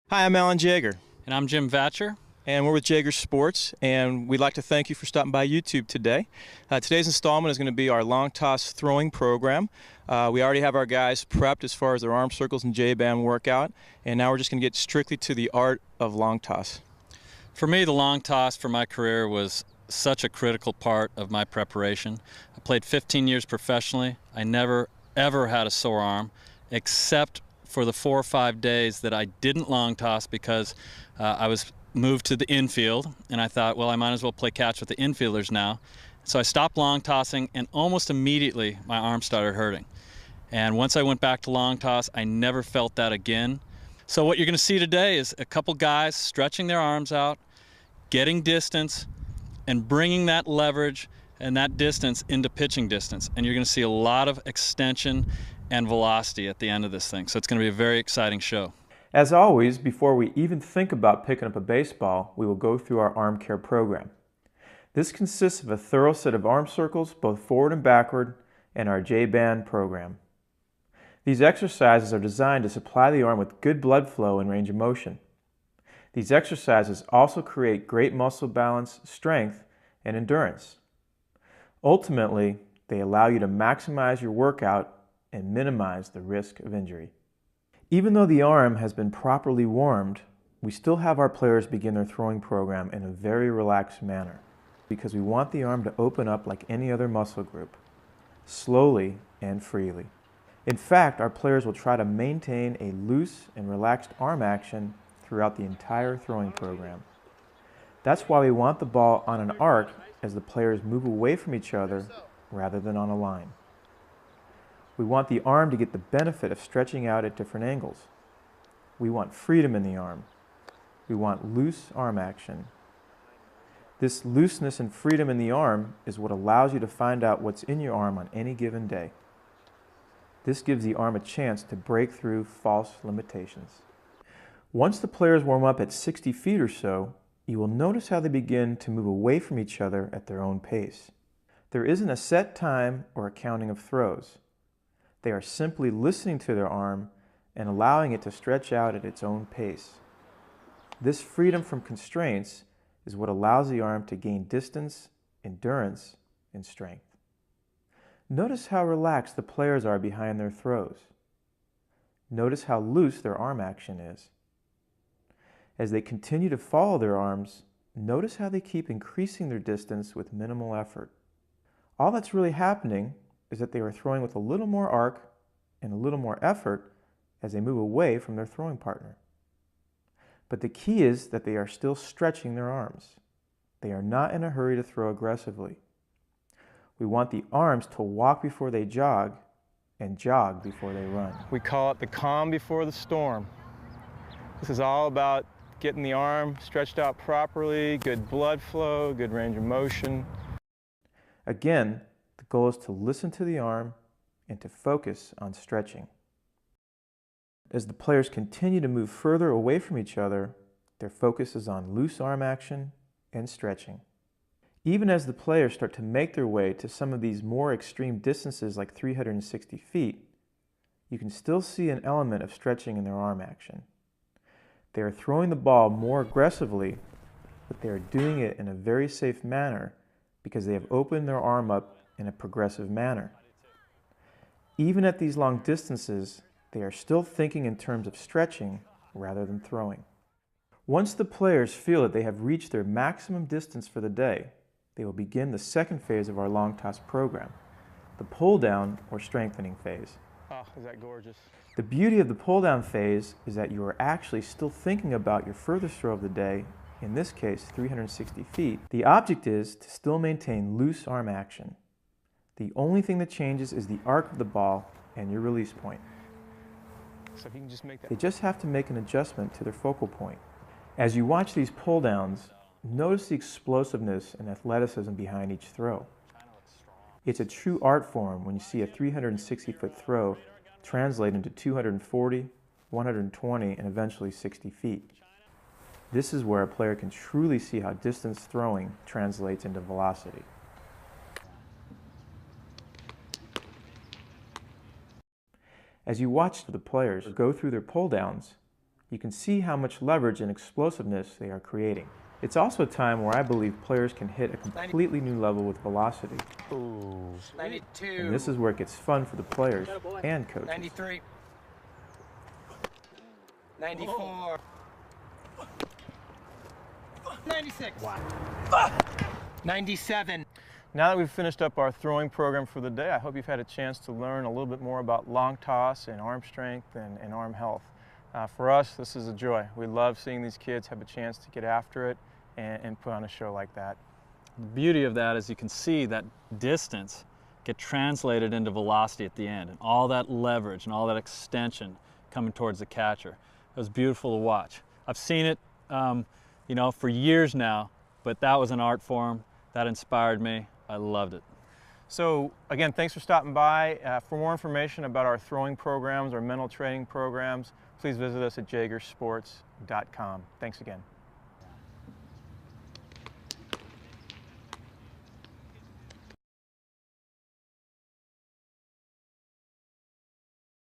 Hi, I'm Alan Jaeger, And I'm Jim Vatcher. and we're with Jaeger Sports, and we'd like to thank you for stopping by YouTube today. Today's installment is going to be our long toss throwing program. We already have our guys prepped as far as their arm circles and J-band workout, and now we're just going to get strictly to the art of long toss. For me, the long toss for my career was such a critical part of my preparation. I played 15 years professionally. I never, ever had a sore arm, except for the 4 or 5 days that I didn't long toss because I was moved to the infield, and I thought, well, I might as well play catch with the infielders now. So I stopped long tossing, and almost immediately my arm started hurting. And once I went back to long toss, I never felt that again. So what you're going to see today is a couple guys stretching their arms out, getting distance, and bringing that leverage and that distance into pitching distance. And you're going to see a lot of extension and velocity at the end of this thing. So it's going to be a very exciting show. As always, before we even think about picking up a baseball, we will go through our arm care program. This consists of a thorough set of arm circles, both forward and backward, and our J-band program. These exercises are designed to supply the arm with good blood flow and range of motion. These exercises also create great muscle balance, strength, and endurance. Ultimately, they allow you to maximize your workout and minimize the risk of injury. Even though the arm has been properly warmed, we still have our players begin their throwing program in a very relaxed manner because we want the arm to open up like any other muscle group, slowly and freely. In fact, our players will try to maintain a loose and relaxed arm action throughout the entire throwing program. That's why we want the ball on an arc as the players move away from each other rather than on a line. We want the arm to get the benefit of stretching out at different angles. We want freedom in the arm. We want loose arm action. This looseness and freedom in the arm is what allows you to find out what's in your arm on any given day. This gives the arm a chance to break through false limitations. Once the players warm up at 60 feet or so, you will notice how they begin to move away from each other at their own pace. There isn't a set time or a counting of throws. They are simply listening to their arm and allowing it to stretch out at its own pace. This freedom from constraints is what allows the arm to gain distance, endurance, and strength. Notice how relaxed the players are behind their throws. Notice how loose their arm action is. As they continue to follow their arms, notice how they keep increasing their distance with minimal effort. All that's really happening is that they are throwing with a little more arc and a little more effort as they move away from their throwing partner. But the key is that they are still stretching their arms. They are not in a hurry to throw aggressively. We want the arms to walk before they jog and jog before they run. We call it the calm before the storm. This is all about getting the arm stretched out properly, good blood flow, good range of motion. Again, the goal is to listen to the arm and to focus on stretching. As the players continue to move further away from each other, their focus is on loose arm action and stretching. Even as the players start to make their way to some of these more extreme distances like 360 feet, you can still see an element of stretching in their arm action. They are throwing the ball more aggressively, but they are doing it in a very safe manner because they have opened their arm up in a progressive manner. Even at these long distances, they are still thinking in terms of stretching rather than throwing. Once the players feel that they have reached their maximum distance for the day, they will begin the second phase of our long toss program, the pull down or strengthening phase. Oh, is that gorgeous? The beauty of the pull down phase is that you are actually still thinking about your furthest throw of the day, in this case 360 feet. The object is to still maintain loose arm action. The only thing that changes is the arc of the ball and your release point. So if you can just make that. They just have to make an adjustment to their focal point. As you watch these pull downs, notice the explosiveness and athleticism behind each throw. It's a true art form when you see a 360-foot throw translate into 240, 120, and eventually 60 feet. This is where a player can truly see how distance throwing translates into velocity. As you watch the players go through their pull downs, You can see how much leverage and explosiveness they are creating. It's also a time where I believe players can hit a completely new level with velocity. Ooh. 92. And this is where it gets fun for the players and coaches. 93. 94. 96. Wow. 97. Now that we've finished up our throwing program for the day, I hope you've had a chance to learn a little bit more about long toss and arm strength and arm health. For us, this is a joy. We love seeing these kids have a chance to get after it and put on a show like that. The beauty of that is you can see that distance get translated into velocity at the end, and all that leverage and all that extension coming towards the catcher. It was beautiful to watch. I've seen it, you know, for years now, but that was an art form that inspired me. I loved it. So again, thanks for stopping by. For more information about our throwing programs, our mental training programs, please visit us at jagersports.com. Thanks again.